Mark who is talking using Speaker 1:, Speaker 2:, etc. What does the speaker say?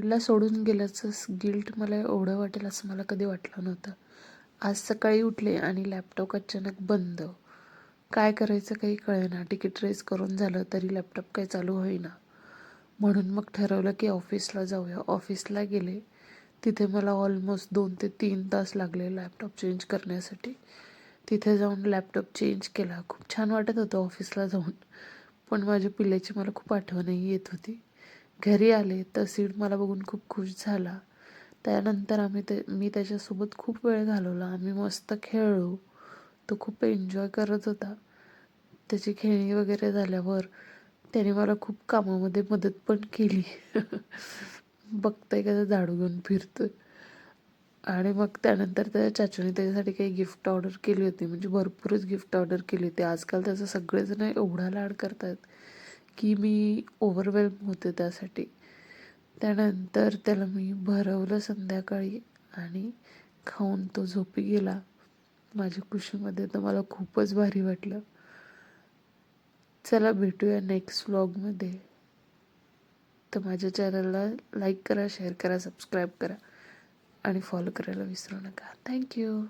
Speaker 1: आईला सोडून गेल्याचं गिल्ट मला एवढं वाटेल असं मला कधी वाटलं नव्हतं. आज सकाळी उठले आणि लॅपटॉप अचानक बंद. काय करायचं काही कळेना. तिकीट रेस करून झालं तरी लॅपटॉप काही चालू होईना. म्हणून मग ठरवलं की ऑफिसला जाऊया. ऑफिसला गेले. तिथे मला ऑलमोस्ट 2 ते 3 तास लागले लॅपटॉप चेंज करण्यासाठी. तिथे जाऊन लॅपटॉप चेंज केला. खूप छान वाटत होतं ऑफिसला जाऊन. पण माझ्या पिल्ल्याची मला खूप आठवणही येत होती. घरी आले तर सीड मला बघून खूप खुश झाला. त्यानंतर मी त्याच्यासोबत खूप वेळ घालवला. आम्ही मस्त खेळलो. तो खूप एन्जॉय करत होता. त्याची खेळणी वगैरे झाल्यावर त्याने मला खूप कामामध्ये मदत पण केली. बघताय कसं झाडू घेऊन फिरतोय. आणि मग त्यानंतर त्याच्या चाचूने त्याच्यासाठी काही गिफ्ट ऑर्डर केली होती. म्हणजे भरपूरच गिफ्ट ऑर्डर केली होती. आजकाल त्याचं सगळेजण एवढा लाड करतात की मी ओव्हरवेल्म होते त्यासाठी. त्यानंतर त्याला मी भरवलं संध्याकाळी आणि खाऊन तो झोपी गेला. माझ्या खुशीमध्ये तर मला खूपच भारी वाटलं. चला भेटूया नेक्स्ट व्लॉगमध्ये. तर माझ्या चॅनलला लाईक करा, शेअर करा, सबस्क्राईब करा आणि फॉलो करायला विसरू नका. थँक्यू.